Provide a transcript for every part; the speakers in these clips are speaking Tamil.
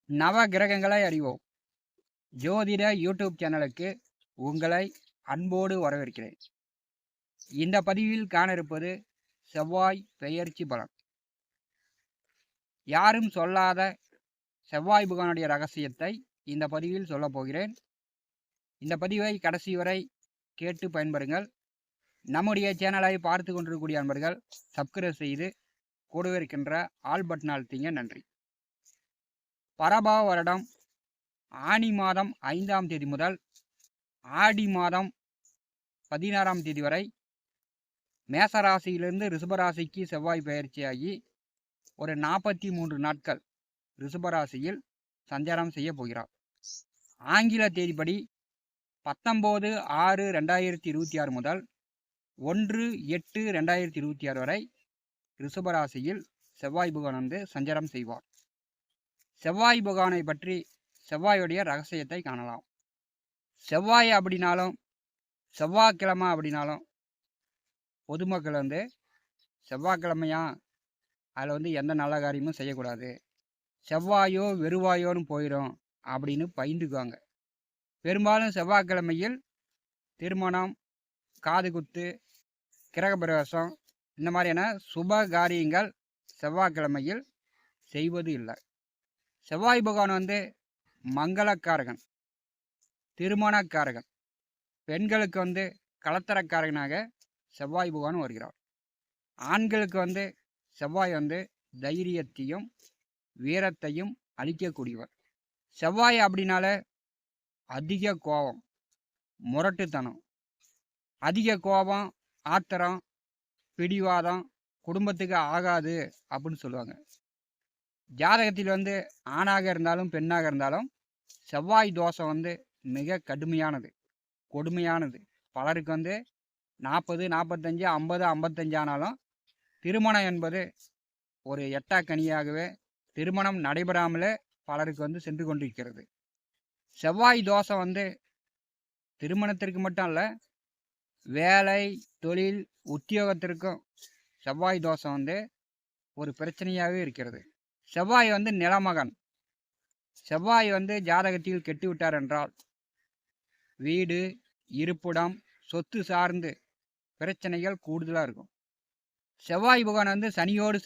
நவ கிரகங்களை அறிவோம் ஜோதிட யூடியூப் சேனலுக்கு உங்களை அன்போடு வரவேற்கிறேன். இந்த பதிவில் காண இருப்பது செவ்வாய் பெயர்ச்சி பலன். யாரும் சொல்லாத செவ்வாய் புகானுடைய ரகசியத்தை இந்த பதிவில் சொல்லப் போகிறேன். இந்த பதிவை கடைசி வரை கேட்டு பயன்பெறுங்கள். நம்முடைய சேனலை பார்த்து கொண்டிருக்கக்கூடிய அன்பர்கள் சப்ஸ்கிரைப் செய்து கூடவே இருக்கின்ற ஆல் பட்டன் அழுத்திங்க. நன்றி. பரபாவ வருடம் ஆனி மாதம் 5ஆம் தேதி முதல் ஆடி மாதம் 16ஆம் தேதி வரை மேசராசியிலிருந்து ரிஷபராசிக்கு செவ்வாய் பயிற்சியாகி ஒரு 43 நாட்கள் ரிஷபராசியில் சஞ்சாரம் செய்ய போகிறார். ஆங்கில தேதிப்படி 19/6/2026 முதல் 1/8/2026 வரை ரிஷபராசியில் செவ்வாய் புகான் வந்து சஞ்சாரம் செய்வார். செவ்வாய் புகானை பற்றி செவ்வாயுடைய ரகசியத்தை காணலாம். செவ்வாய் அப்படின்னாலும் செவ்வாய்க்கிழமை அப்படின்னாலும் பொதுமக்கள் வந்து செவ்வாய்க்கிழமையா அதில் வந்து எந்த நல்ல காரியமும் செய்யக்கூடாது, செவ்வாயோ வெறுவாயோன்னு போயிடும் அப்படின்னு பயந்துக்குவாங்க. பெரும்பாலும் செவ்வாய்க்கிழமையில் திருமணம், காது குத்து, கிரகப்பிரவேசம் இந்த மாதிரியான சுப காரியங்கள் செவ்வாய்க்கிழமையில் செய்வது இல்லை. செவ்வாய் பகவான் வந்து மங்களக்காரகன், திருமணக்காரகன், பெண்களுக்கு வந்து கலத்தரக்காரகனாக செவ்வாய் பகவான் வருகிறார். ஆண்களுக்கு வந்து செவ்வாய் வந்து தைரியத்தையும் வீரத்தையும் அளிக்கக்கூடியவர். செவ்வாய் அப்படின்னால அதிக கோபம், முரட்டுத்தனம், அதிக கோபம், ஆத்திரம், பிடிவாதம் குடும்பத்துக்கு ஆகாது அப்படின்னு சொல்லுவாங்க. ஜாதகத்தில் வந்து ஆணாக இருந்தாலும் பெண்ணாக இருந்தாலும் செவ்வாய் தோஷம் வந்து மிக கடுமையானது, கொடுமையானது. பலருக்கு வந்து 40, 45, 50, 55 ஆனாலும் திருமணம் என்பது ஒரு எட்டாக்கனியாகவே திருமணம் நடைபெறாமலே பலருக்கு வந்து சென்று கொண்டிருக்கிறது. செவ்வாய் தோஷம் வந்து திருமணத்திற்கு மட்டும் இல்லை, வேலை, தொழில், உத்தியோகத்திற்கும் செவ்வாய் தோஷம் வந்து ஒரு பிரச்சனையாகவே இருக்கிறது. செவ்வாய் வந்து நிலமகன். செவ்வாய் வந்து ஜாதகத்தில் கெட்டுவிட்டார் என்றால் வீடு, இருப்பிடம், சொத்து சார்ந்து பிரச்சனைகள் கூடுதலாக இருக்கும். செவ்வாய் புகான் வந்து சனியோடு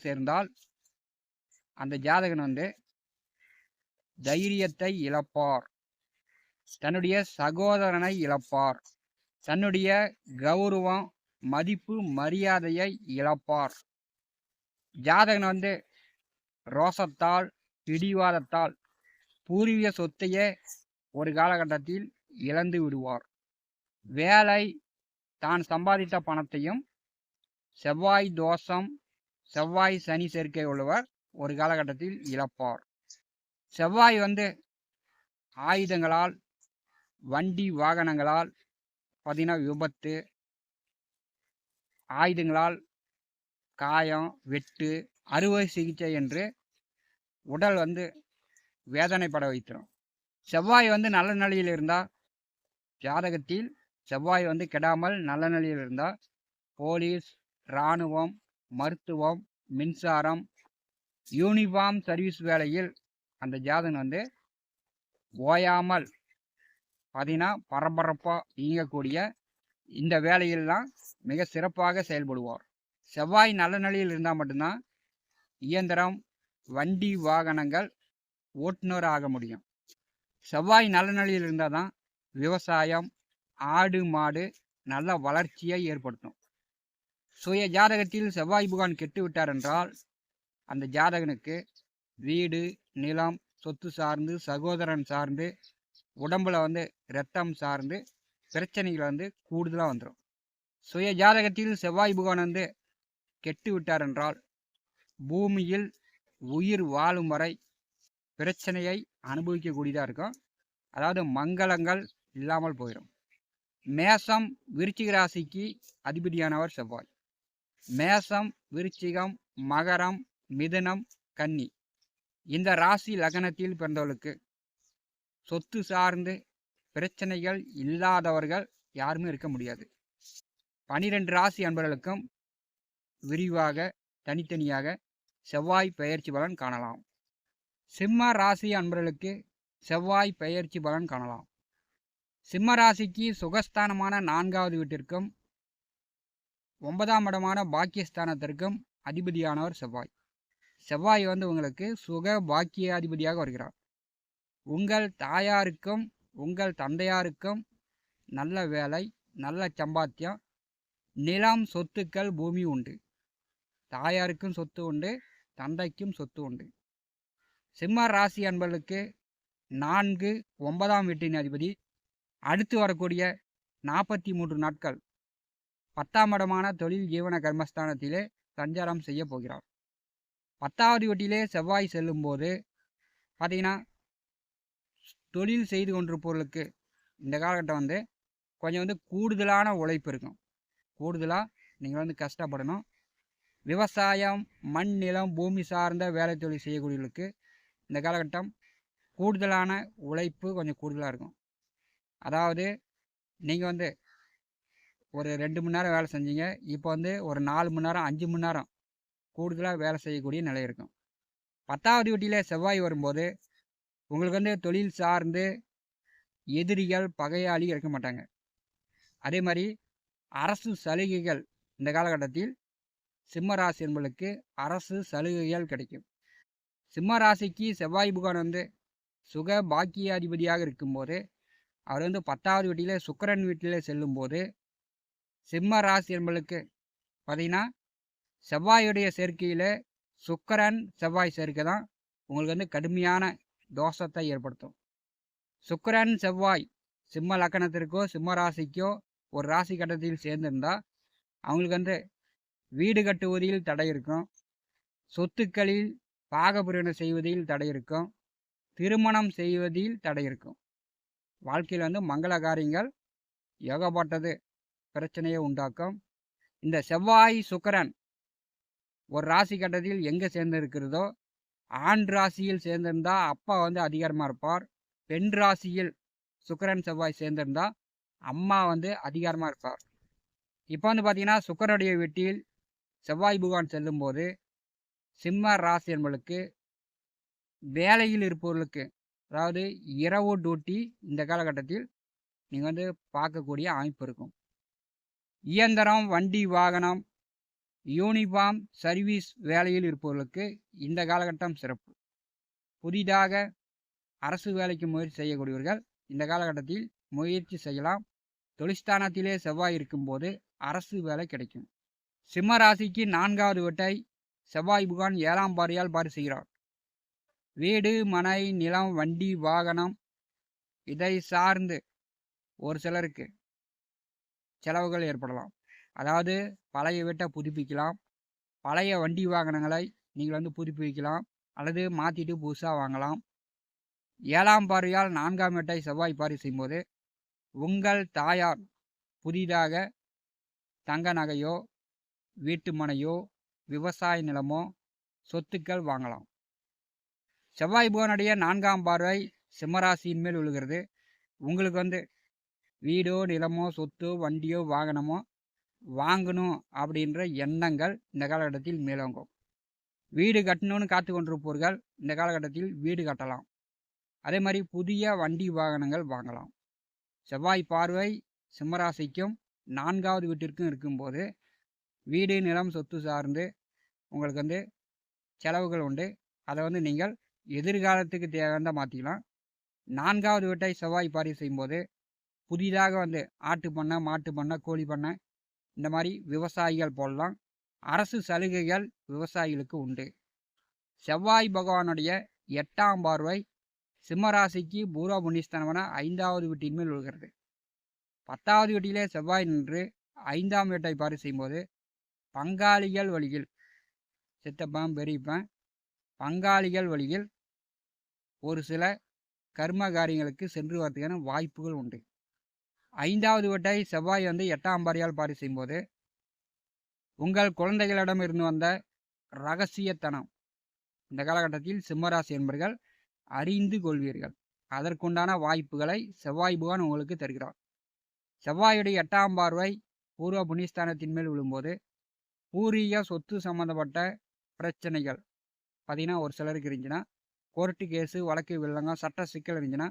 சேர்ந்தால் அந்த ஜாதகன் வந்து தைரியத்தை இழப்பார், தன்னுடைய சகோதரனை இழப்பார், தன்னுடைய கௌரவம், மதிப்பு, மரியாதையை இழப்பார். ஜாதகன் வந்து ரோசத்தால், பிடிவாதத்தால் பூர்வீக சொத்தையே ஒரு காலகட்டத்தில் இழந்து விடுவார். வேலை, தான் சம்பாதித்த பணத்தையும் செவ்வாய் தோஷம், செவ்வாய் சனி சேர்க்கை உள்ளவர் ஒரு காலகட்டத்தில் இழப்பார். செவ்வாய் வந்து ஆயுதங்களால், வண்டி வாகனங்களால் பார்த்தீங்கன்னா விபத்து, ஆயுதங்களால் காயம், வெட்டு, அறுவை சிகிச்சை என்று உடல் வந்து வேதனைப்பட வைத்திரும். செவ்வாய் வந்து நல்ல நிலையில் இருந்தால், ஜாதகத்தில் செவ்வாய் வந்து கெடாமல் நல்ல நிலையில் இருந்தால் போலீஸ், இராணுவம், மருத்துவம், மின்சாரம், யூனிஃபார்ம் சர்வீஸ் வேலையில் அந்த ஜாதகன் வந்து ஓயாமல் பார்த்தீங்கன்னா பரபரப்பாக இயங்கக்கூடிய இந்த வேலையில்லாம் மிக சிறப்பாக செயல்படுவார். செவ்வாய் நல்ல நிலையில் இருந்தால் மட்டும்தான் இயந்திரம், வண்டி வாகனங்கள் ஓட்டுநர் ஆக முடியும். செவ்வாய் நல்ல நிலையில் இருந்தால் தான் விவசாயம், ஆடு மாடு நல்ல வளர்ச்சியை ஏற்படுத்தும். சுய ஜாதகத்தில் செவ்வாய் புகான் கெட்டு விட்டார் என்றால் அந்த ஜாதகனுக்கு வீடு, நிலம், சொத்து சார்ந்து, சகோதரன் சார்ந்து, உடம்புல வந்து இரத்தம் சார்ந்து பிரச்சனைகள் வந்து கூடுதலாக வந்துடும். சுய ஜாதகத்தில் செவ்வாய் புகான் வந்து கெட்டு விட்டார் என்றால் பூமியில் உயிர் வாழும் வரை பிரச்சனையை அனுபவிக்கக்கூடியதாக இருக்கும். அதாவது மங்களங்கள் இல்லாமல் போயிடும். மேசம், விருச்சிக ராசிக்கு அதிபதியானவர் செவ்வாய். மேசம், விருச்சிகம், மகரம், மிதுனம், கன்னி இந்த ராசி லக்னத்தில் பிறந்தவர்களுக்கு சொத்து சார்ந்து பிரச்சனைகள் இல்லாதவர்கள் யாருமே இருக்க முடியாது. 12 ராசி அன்பர்களுக்கும் விரிவாக தனித்தனியாக செவ்வாய் பெயர்ச்சி பலன் காணலாம். சிம்ம ராசி அன்பர்களுக்கு செவ்வாய் பெயர்ச்சி பலன் காணலாம். சிம்ம ராசிக்கு சுகஸ்தானமான 4வது வீட்டிற்கும் 9ஆம் இடமான பாக்கியஸ்தானத்திற்கும் அதிபதியானவர் செவ்வாய். செவ்வாய் உங்களுக்கு சுக பாக்கிய அதிபதியாக வருகிறார். உங்கள் தாயாருக்கும் உங்கள் தந்தையாருக்கும் நல்ல வேலை, நல்ல சம்பாத்தியம், நிலம், சொத்துக்கள், பூமி உண்டு. தாயாருக்கும் சொத்து உண்டு, தந்தைக்கும் சொத்து உண்டு. சிம்ம ராசி அன்பர்களுக்கு 4, 9ஆம் வீட்டின் அதிபதி அடுத்து வரக்கூடிய 43 நாட்கள் 10ஆம் இடமான தொழில் ஜீவன கர்மஸ்தானத்திலே சஞ்சாரம் செய்ய போகிறார். 10வது வீட்டிலே செவ்வாய் செல்லும்போது பார்த்தீங்கன்னா, தொழில் செய்து கொண்டிருப்பவர்களுக்கு இந்த காலகட்டம் கொஞ்சம் கூடுதலான உழைப்பு இருக்கும். கூடுதலாக நீங்கள் கஷ்டப்படணும். விவசாயம், மண், நிலம், பூமி சார்ந்த வேலை தொழில் செய்யக்கூடியவர்களுக்கு இந்த காலகட்டம் கூடுதலான உழைப்பு கொஞ்சம் கூடுதலாக இருக்கும். அதாவது நீங்கள் ஒரு 2 மணி நேரம் வேலை செஞ்சீங்க, இப்போ ஒரு 4 மணி நேரம் 5 மணி நேரம் கூடுதலாக வேலை செய்யக்கூடிய நிலை இருக்கும். 10வது வீட்டிலே செவ்வாய் வரும்போது உங்களுக்கு தொழில் சார்ந்து எதிரிகள், பகையாளி இருக்க மாட்டாங்க. அதே மாதிரி அரசு சலுகைகள் இந்த காலகட்டத்தில் சிம்ம ராசி என்பவர்களுக்கு அரசு சலுகைகள் கிடைக்கும். சிம்ம ராசிக்கு செவ்வாய் புகான் சுக பாக்கிய அதிபதியாக இருக்கும்போது அவர் 10வது வீட்டிலே சுக்கிரன் வீட்டிலே செல்லும்போது சிம்ம ராசி என்பவர்களுக்கு பார்த்தீங்கன்னா, செவ்வாயுடைய சேர்க்கையில் சுக்கிரன் செவ்வாய் சேர்க்கை தான் உங்களுக்கு கடுமையான தோஷத்தை ஏற்படுத்தும். சுக்கிரன் செவ்வாய் சிம்ம லக்கணத்திற்கோ சிம்ம ராசிக்கோ ஒரு ராசி கட்டத்தில் சேர்ந்திருந்தால் அவங்களுக்கு வீடு கட்டுவதில் தடை இருக்கும், சொத்துக்களில் பாகபிரிவினை செய்வதில் தடை இருக்கும், திருமணம் செய்வதில் தடை இருக்கும். வாழ்க்கையில் மங்கள காரியங்கள் ஏகப்பட்டது பிரச்சனையை உண்டாக்கும். இந்த செவ்வாய் சுக்கிரன் ஒரு ராசி கட்டத்தில் எங்கே சேர்ந்திருக்கிறதோ, ஆண் ராசியில் சேர்ந்திருந்தால் அப்பா அதிகாரமாக இருப்பார். பெண் ராசியில் சுக்கிரன் செவ்வாய் சேர்ந்திருந்தால் அம்மா அதிகாரமாக இருப்பார். இப்போ பார்த்தீங்கன்னா, சுக்கிரனுடைய வீட்டில் செவ்வாய் புகான் செல்லும்போது சிம்ம ராசி என்பவர்களுக்கு வேலையில் இருப்பவர்களுக்கு, அதாவது இரவு டியூட்டி இந்த காலகட்டத்தில் நீங்கள் பார்க்கக்கூடிய அமைப்பு இருக்கும். இயந்திரம், வண்டி, வாகனம், யூனிஃபார்ம், சர்வீஸ் வேலையில் இருப்பவர்களுக்கு இந்த காலகட்டம் சிறப்பு. புதிதாக அரசு வேலைக்கு முயற்சி செய்யக்கூடியவர்கள் இந்த காலகட்டத்தில் முயற்சி செய்யலாம். தொழிற்ஸ்தானத்திலே செவ்வாய் இருக்கும்போது அரசு வேலை கிடைக்கும். சிம்ம ராசிக்கு 4வது வீட்டை செவ்வாய் புகான் 7ஆம் பார்வையால் செய்கிறார். வீடு, மனை, நிலம், வண்டி, வாகனம் இதை சார்ந்து ஒரு சிலருக்கு செலவுகள் ஏற்படலாம். அதாவது பழைய வீட்டை புதுப்பிக்கலாம், பழைய வண்டி வாகனங்களை நீங்கள் புதுப்பிக்கலாம், அல்லது மாற்றிட்டு புதுசாக வாங்கலாம். 7ஆம் பார்வையால் 4ஆம் வீட்டை செவ்வாய் பார்வை செய்யும்போது உங்கள் தாயார் புதிதாக தங்க நகையோ, வீட்டு மனையோ, விவசாய நிலமோ, சொத்துக்கள் வாங்கலாம். செவ்வாய் புகனுடைய 4ஆம் பார்வை சிம்மராசியின் மேல் விழுகிறது. உங்களுக்கு வீடோ, நிலமோ, சொத்தோ, வண்டியோ, வாகனமோ வாங்கணும் அப்படின்ற எண்ணங்கள் இந்த காலகட்டத்தில் மேலோங்கும். வீடு கட்டணும்னு காத்து கொண்டிருப்பவர்கள் இந்த காலகட்டத்தில் வீடு கட்டலாம். அதே மாதிரி புதிய வண்டி வாகனங்கள் வாங்கலாம். செவ்வாய் பார்வை சிம்மராசிக்கும் 4வது வீட்டிற்கும் இருக்கும்போது வீடு, நிலம், சொத்து சார்ந்து உங்களுக்கு செலவுகள் உண்டு. அதை நீங்கள் எதிர்காலத்துக்கு தேவையான மாற்றிக்கலாம். 4வது வீட்டை செவ்வாய் பார்வை செய்யும்போது புதிதாக ஆட்டு பண்ணை, மாட்டு பண்ணை, கோழி பண்ணை இந்த மாதிரி விவசாயிகள் போடலாம். அரசு சலுகைகள் விவசாயிகளுக்கு உண்டு. செவ்வாய் பகவானுடைய 8ஆம் பார்வை சிம்மராசிக்கு பூர்வ புண்ணியஸ்தானமான 5வது வீட்டின் மேல் விழுகிறது. 10வது வீட்டிலே செவ்வாய் நின்று 5ஆம் வீட்டை பார்வை செய்யும்போது பங்காளிகள் வழியில், சித்தப்பன், பெரியப்பன், பங்காளிகள் வழியில் ஒரு சில கர்ம காரியங்களுக்கு சென்று வரதுக்கான வாய்ப்புகள் உண்டு. 5வது வீட்டை செவ்வாய் 8ஆம் பார்வையால் பார்வை செய்யும்போது உங்கள் குழந்தைகளிடம் இருந்து வந்த இரகசியத்தனம் இந்த காலகட்டத்தில் சிம்மராசி என்பர்கள் அறிந்து கொள்வீர்கள். அதற்குண்டான வாய்ப்புகளை செவ்வாய் புகான் உங்களுக்கு தருகிறார். செவ்வாயுடைய 8ஆம் பார்வை பூர்வ புண்ணியஸ்தானத்தின் மேல் விழும்போது பூர்வீக சொத்து சம்பந்தப்பட்ட பிரச்சனைகள், பார்த்தீங்கன்னா ஒரு சிலருக்கு இருந்துச்சுன்னா, கோர்ட்டு கேஸு, வழக்கு வில்லங்கம், சட்ட சிக்கல் இருந்துச்சுன்னா,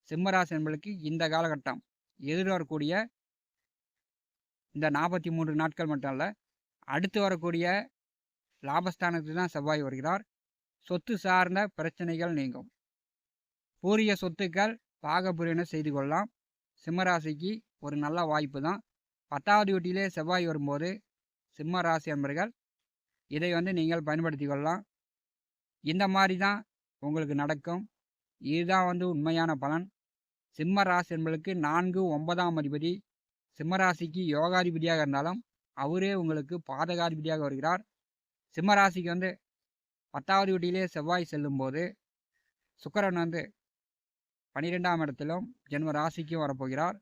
சிம்மராசி என்பளுக்கு இந்த காலகட்டம் எதிர்வரக்கூடிய இந்த 43 நாட்கள் மட்டும் இல்ல, அடுத்து வரக்கூடிய லாபஸ்தானத்துக்கு தான் செவ்வாய் வருகிறார். சொத்து சார்ந்த பிரச்சனைகள் நீங்கும். பூரிய சொத்துக்கள் பாகப்பிரிவினை செய்து கொள்ளலாம். சிம்மராசிக்கு ஒரு நல்ல வாய்ப்பு தான். 10வது வீட்டிலே செவ்வாய் வரும்போது சிம்ம ராசி அன்பர்கள் இதை நீங்கள் பயன்படுத்தி கொள்ளலாம். இந்த மாதிரி தான் உங்களுக்கு நடக்கும். இதுதான் உண்மையான பலன். சிம்ம ராசி என்பளுக்கு 4, 9ஆம் அதிபதி சிம்மராசிக்கு யோகாதிபதியாக இருந்தாலும் அவரே உங்களுக்கு பாதகாதிபதியாக வருகிறார். சிம்மராசிக்கு 10வது வீட்டிலே செவ்வாய் செல்லும்போது சுக்கிரன் 12ஆம் இடத்திலும் ஜென்ம ராசிக்கும் வரப்போகிறார்.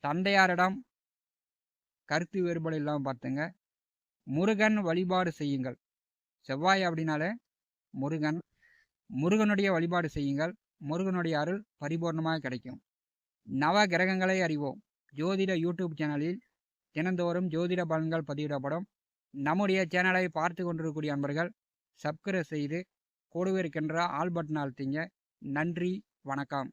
தந்தையாரிடம் கருத்து வேறுபாடு இல்லாமல் பார்த்துங்க. முருகன் வழிபாடு செய்யுங்கள். செவ்வாய் அப்படின்னாலே முருகன். முருகனுடைய வழிபாடு செய்யுங்கள். முருகனுடைய அருள் பரிபூர்ணமாக கிடைக்கும். நவ கிரகங்களை அறிவோம் ஜோதிட யூடியூப் சேனலில் தினந்தோறும் ஜோதிட பலன்கள் பதிவிடப்படும். நம்முடைய சேனலை பார்த்து கொண்டிருக்கக்கூடிய அன்பர்கள் சப்ஸ்கிரைப் செய்து கூடவே இருக்கின்ற ஆல் பட்டன் அழுத்திங்க. நன்றி, வணக்கம்.